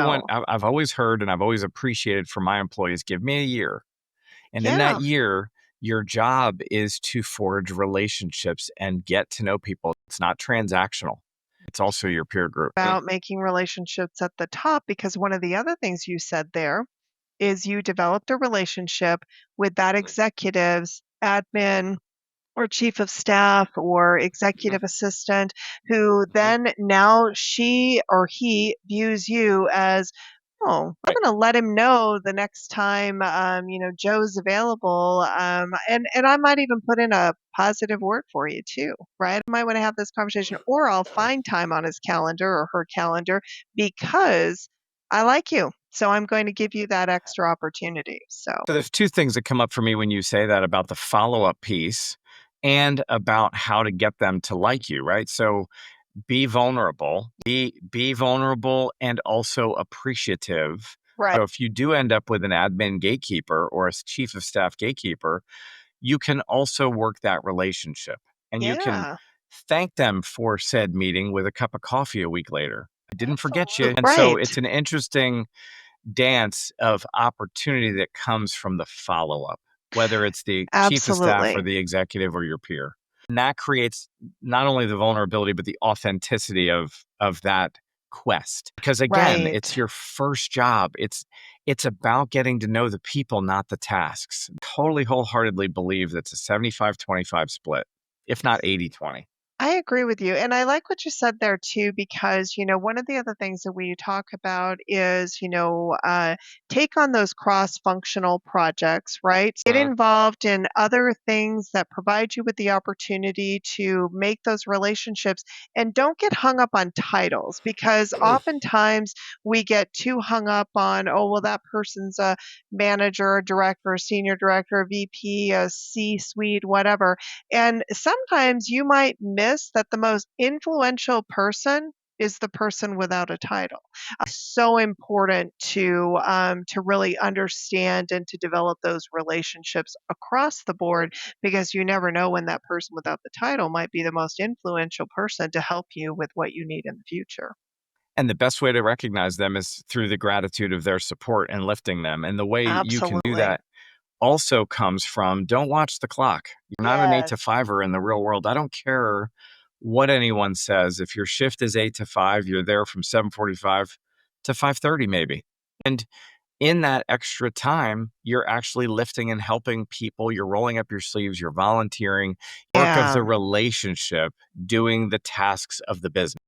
So, I've always heard and I've always appreciated from my employees, give me a year. And in that yeah, year, your job is to forge relationships and get to know people. It's not transactional. It's also your peer group. about making relationships at the top because one of the other things you said there is you developed a relationship with that executive's admin or chief of staff or executive assistant who then now she or he views you as, oh, I'm Right. going to let him know the next time, Joe's available. And I might even put in a positive word for you too, right? I might want to have this conversation, or I'll find time on his calendar or her calendar because I like you. So I'm going to give you that extra opportunity. So, So there's two things that come up for me when you say that about the follow-up piece and about how to get them to like you, right? So be vulnerable, be vulnerable and also appreciative. right. So if you do end up with an admin gatekeeper or a chief of staff gatekeeper, you can also work that relationship and you can Yeah, thank them for said meeting with a cup of coffee a week later. I didn't forget you. absolutely. And so Right. it's an interesting dance of opportunity that comes from the follow-up, whether it's the chief of staff or Absolutely. the executive or your peer. And that creates not only the vulnerability, but the authenticity of that quest. Because again, it's Right. your first job. It's about getting to know the people, not the tasks. Totally wholeheartedly believe that's a 75-25 split, if not 80-20. I agree with you. And I like what you said there too, because, one of the other things that we talk about is, take on those cross functional projects, right? Get involved in other things that provide you with the opportunity to make those relationships and don't get hung up on titles because oftentimes we get too hung up on, oh, well, that person's a manager, a director, a senior director, a VP, a C suite, whatever, and sometimes you might miss that the most influential person is the person without a title. So important to really understand and to develop those relationships across the board because you never know when that person without the title might be the most influential person to help you with what you need in the future. And the best way to recognize them is through the gratitude of their support and lifting them. And the way you can do Absolutely. that also comes from don't watch the clock. You're not an 8 to Yes. 5er in the real world. I don't care what anyone says. If your shift is 8 to 5, you're there from 7:45 to 5:30 maybe. And in that extra time, you're actually lifting and helping people. You're rolling up your sleeves, you're volunteering, work of Yeah. the relationship, doing the tasks of the business.